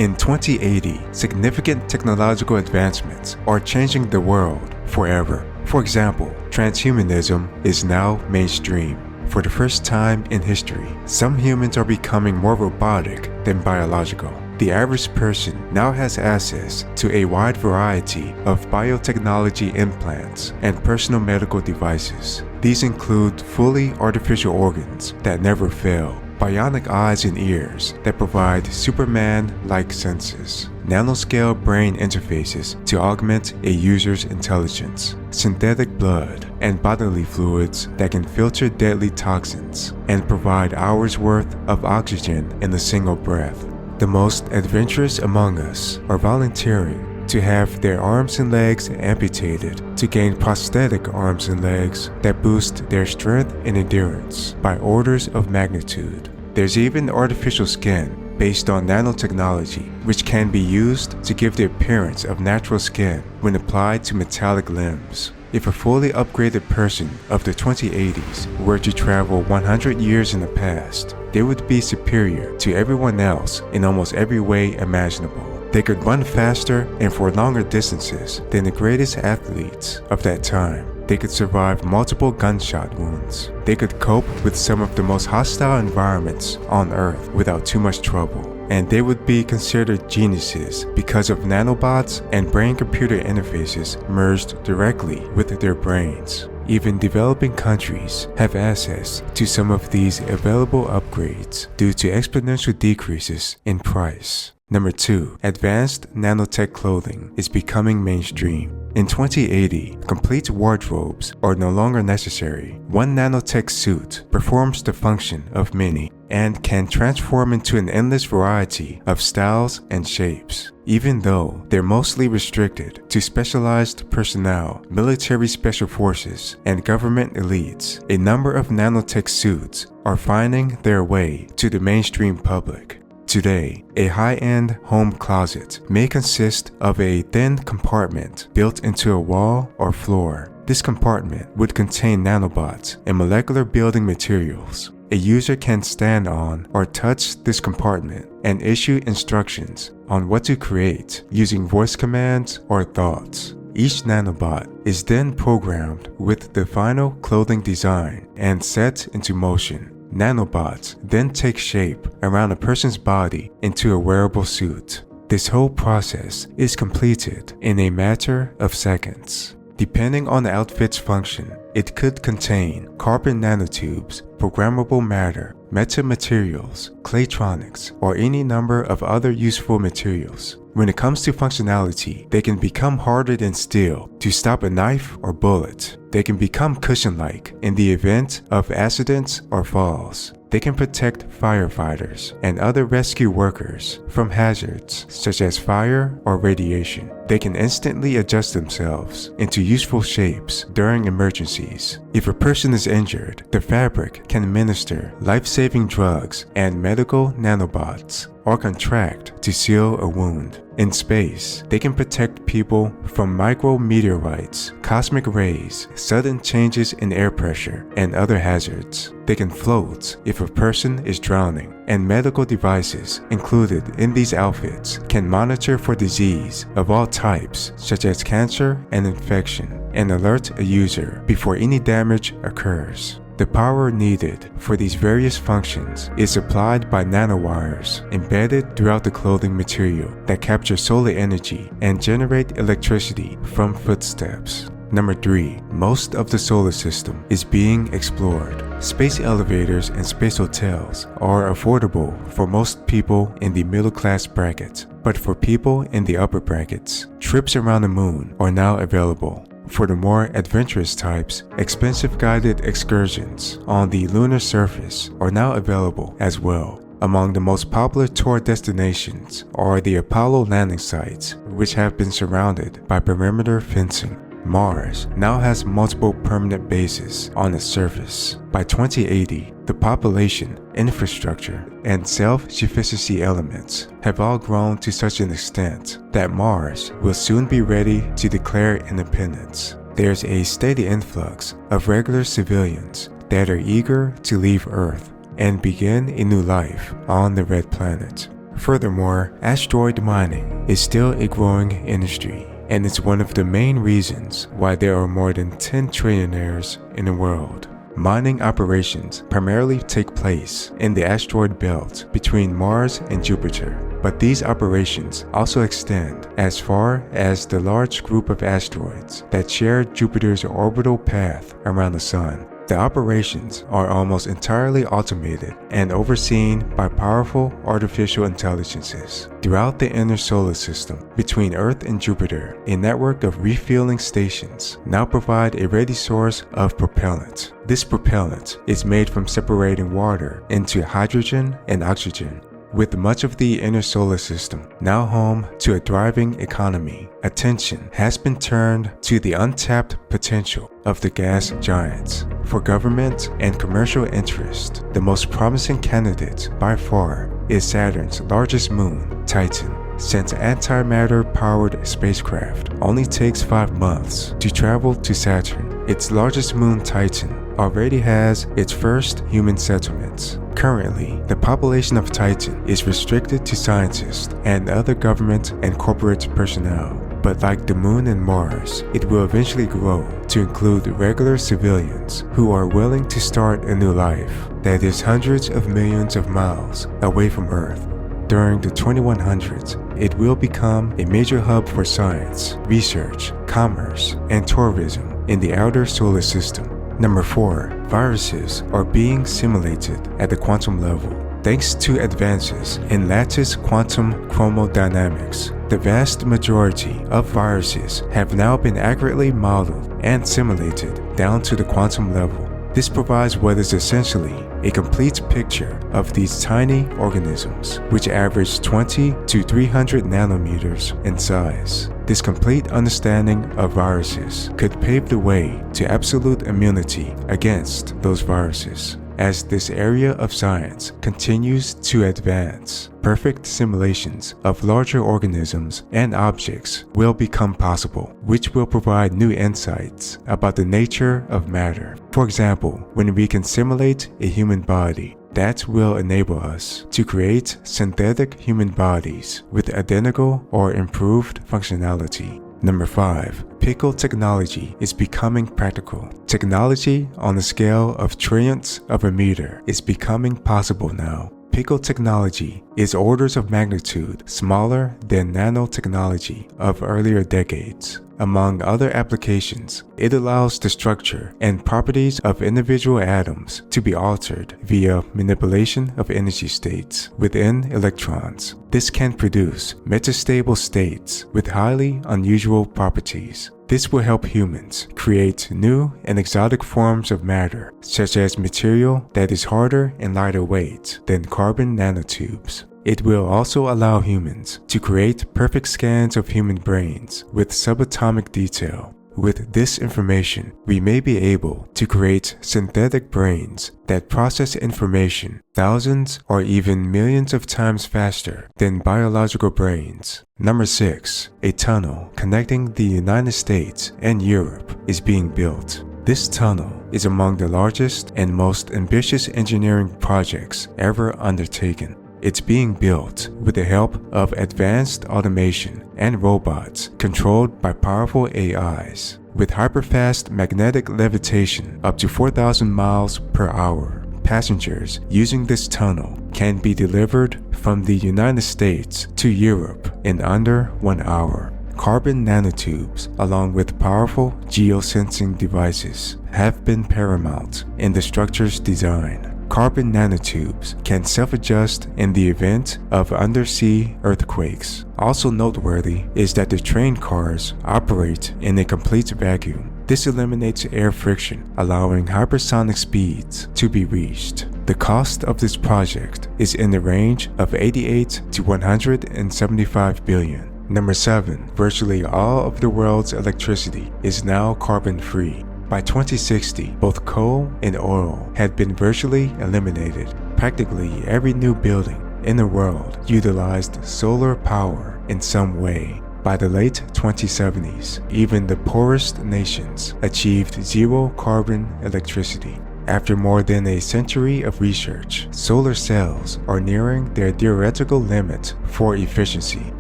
In 2080, significant technological advancements are changing the world forever. For example, transhumanism is now mainstream. For the first time in history, some humans are becoming more robotic than biological. The average person now has access to a wide variety of biotechnology implants and personal medical devices. These include fully artificial organs that never fail, bionic eyes and ears that provide Superman-like senses, nanoscale brain interfaces to augment a user's intelligence, synthetic blood and bodily fluids that can filter deadly toxins and provide hours worth of oxygen in a single breath. The most adventurous among us are volunteering to have their arms and legs amputated to gain prosthetic arms and legs that boost their strength and endurance by orders of magnitude. There's even artificial skin based on nanotechnology, which can be used to give the appearance of natural skin when applied to metallic limbs. If a fully upgraded person of the 2080s were to travel 100 years in the past, they would be superior to everyone else in almost every way imaginable. They could run faster and for longer distances than the greatest athletes of that time. They could survive multiple gunshot wounds. They could cope with some of the most hostile environments on Earth without too much trouble. And they would be considered geniuses because of nanobots and brain-computer interfaces merged directly with their brains. Even developing countries have access to some of these available upgrades due to exponential decreases in price. Number 2. Advanced nanotech clothing is becoming mainstream. In 2080, complete wardrobes are no longer necessary. One nanotech suit performs the function of many and can transform into an endless variety of styles and shapes. Even though they're mostly restricted to specialized personnel, military special forces, and government elites, a number of nanotech suits are finding their way to the mainstream public. Today, a high-end home closet may consist of a thin compartment built into a wall or floor. This compartment would contain nanobots and molecular building materials. A user can stand on or touch this compartment and issue instructions on what to create using voice commands or thoughts. Each nanobot is then programmed with the final clothing design and set into motion. Nanobots then take shape around a person's body into a wearable suit. This whole process is completed in a matter of seconds. Depending on the outfit's function, it could contain carbon nanotubes, programmable matter, metamaterials, claytronics, or any number of other useful materials. When it comes to functionality, they can become harder than steel to stop a knife or bullet. They can become cushion-like in the event of accidents or falls. They can protect firefighters and other rescue workers from hazards such as fire or radiation. They can instantly adjust themselves into useful shapes during emergencies. If a person is injured, the fabric can administer life-saving drugs and medical nanobots or contract to seal a wound. In space, they can protect people from micrometeorites, cosmic rays, sudden changes in air pressure, and other hazards. They can float if a person is drowning, and medical devices included in these outfits can monitor for disease of all types, such as cancer and infection, and alert a user before any damage occurs. The power needed for these various functions is supplied by nanowires embedded throughout the clothing material that capture solar energy and generate electricity from footsteps. Number 3. Most of the solar system is being explored. Space elevators and space hotels are affordable for most people in the middle class bracket, but for people in the upper brackets, trips around the moon are now available. For the more adventurous types, expensive guided excursions on the lunar surface are now available as well. Among the most popular tour destinations are the Apollo landing sites, which have been surrounded by perimeter fencing. Mars now has multiple permanent bases on its surface. By 2080, the population, infrastructure, and self-sufficiency elements have all grown to such an extent that Mars will soon be ready to declare independence. There's a steady influx of regular civilians that are eager to leave Earth and begin a new life on the Red Planet. Furthermore, asteroid mining is still a growing industry, and it's one of the main reasons why there are more than 10 trillionaires in the world. Mining operations primarily take place in the asteroid belt between Mars and Jupiter, but these operations also extend as far as the large group of asteroids that share Jupiter's orbital path around the Sun. The operations are almost entirely automated and overseen by powerful artificial intelligences. Throughout the inner solar system, between Earth and Jupiter, a network of refueling stations now provide a ready source of propellant. This propellant is made from separating water into hydrogen and oxygen. With much of the inner solar system now home to a thriving economy, attention has been turned to the untapped potential of the gas giants. For government and commercial interest, the most promising candidate by far is Saturn's largest moon, Titan. Since antimatter-powered spacecraft only takes 5 months to travel to Saturn, its largest moon, Titan, already has its first human settlements. Currently, the population of Titan is restricted to scientists and other government and corporate personnel. But like the Moon and Mars, it will eventually grow to include regular civilians who are willing to start a new life that is hundreds of millions of miles away from Earth. During the 2100s, it will become a major hub for science, research, commerce, and tourism in the outer solar system. Number 4. Viruses are being simulated at the quantum level. Thanks to advances in lattice quantum chromodynamics, the vast majority of viruses have now been accurately modeled and simulated down to the quantum level. This provides what is essentially a complete picture of these tiny organisms, which average 20 to 300 nanometers in size. This complete understanding of viruses could pave the way to absolute immunity against those viruses. As this area of science continues to advance, perfect simulations of larger organisms and objects will become possible, which will provide new insights about the nature of matter. For example, when we can simulate a human body, that will enable us to create synthetic human bodies with identical or improved functionality. Number 5. Picotechnology is becoming practical. Technology on the scale of trillionths of a meter is becoming possible now. Picotechnology is orders of magnitude smaller than nanotechnology of earlier decades. Among other applications, it allows the structure and properties of individual atoms to be altered via manipulation of energy states within electrons. This can produce metastable states with highly unusual properties. This will help humans create new and exotic forms of matter, such as material that is harder and lighter weight than carbon nanotubes. It will also allow humans to create perfect scans of human brains with subatomic detail. With this information, we may be able to create synthetic brains that process information thousands or even millions of times faster than biological brains. Number 6. A tunnel connecting the United States and Europe is being built. This tunnel is among the largest and most ambitious engineering projects ever undertaken. It's being built with the help of advanced automation and robots controlled by powerful AIs. With hyperfast magnetic levitation up to 4,000 miles per hour, passengers using this tunnel can be delivered from the United States to Europe in under 1 hour. Carbon nanotubes, along with powerful geosensing devices, have been paramount in the structure's design. Carbon nanotubes can self-adjust in the event of undersea earthquakes. Also noteworthy is that the train cars operate in a complete vacuum. This eliminates air friction, allowing hypersonic speeds to be reached. The cost of this project is in the range of 88 to 175 billion. Number 7. Virtually all of the world's electricity is now carbon-free. By 2060, both coal and oil had been virtually eliminated. Practically every new building in the world utilized solar power in some way. By the late 2070s, even the poorest nations achieved zero carbon electricity. After more than a century of research, solar cells are nearing their theoretical limit for efficiency.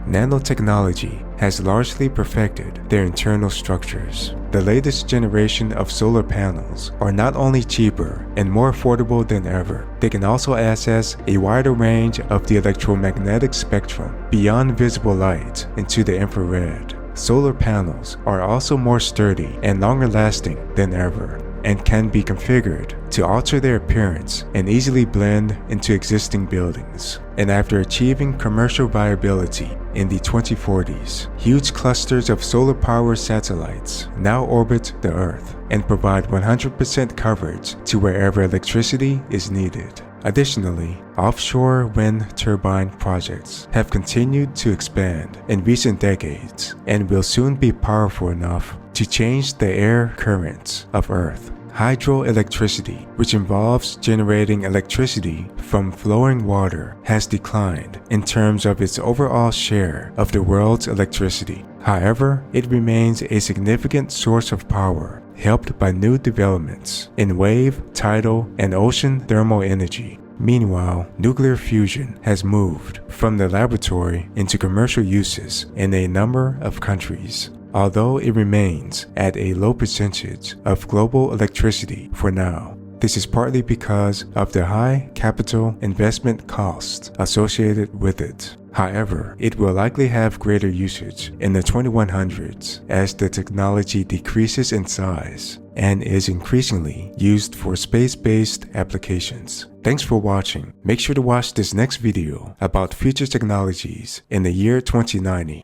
Nanotechnology has largely perfected their internal structures. The latest generation of solar panels are not only cheaper and more affordable than ever, they can also access a wider range of the electromagnetic spectrum beyond visible light into the infrared. Solar panels are also more sturdy and longer lasting than ever, and can be configured to alter their appearance and easily blend into existing buildings. And after achieving commercial viability in the 2040s, huge clusters of solar-powered satellites now orbit the Earth and provide 100% coverage to wherever electricity is needed. Additionally, offshore wind turbine projects have continued to expand in recent decades and will soon be powerful enough to change the air currents of Earth. Hydroelectricity, which involves generating electricity from flowing water, has declined in terms of its overall share of the world's electricity. However, it remains a significant source of power, helped by new developments in wave, tidal, and ocean thermal energy. Meanwhile, nuclear fusion has moved from the laboratory into commercial uses in a number of countries, although it remains at a low percentage of global electricity for now. This is partly because of the high capital investment costs associated with it. However, it will likely have greater usage in the 2100s as the technology decreases in size and is increasingly used for space-based applications. Thanks for watching. Make sure to watch this next video about future technologies in the year 2090.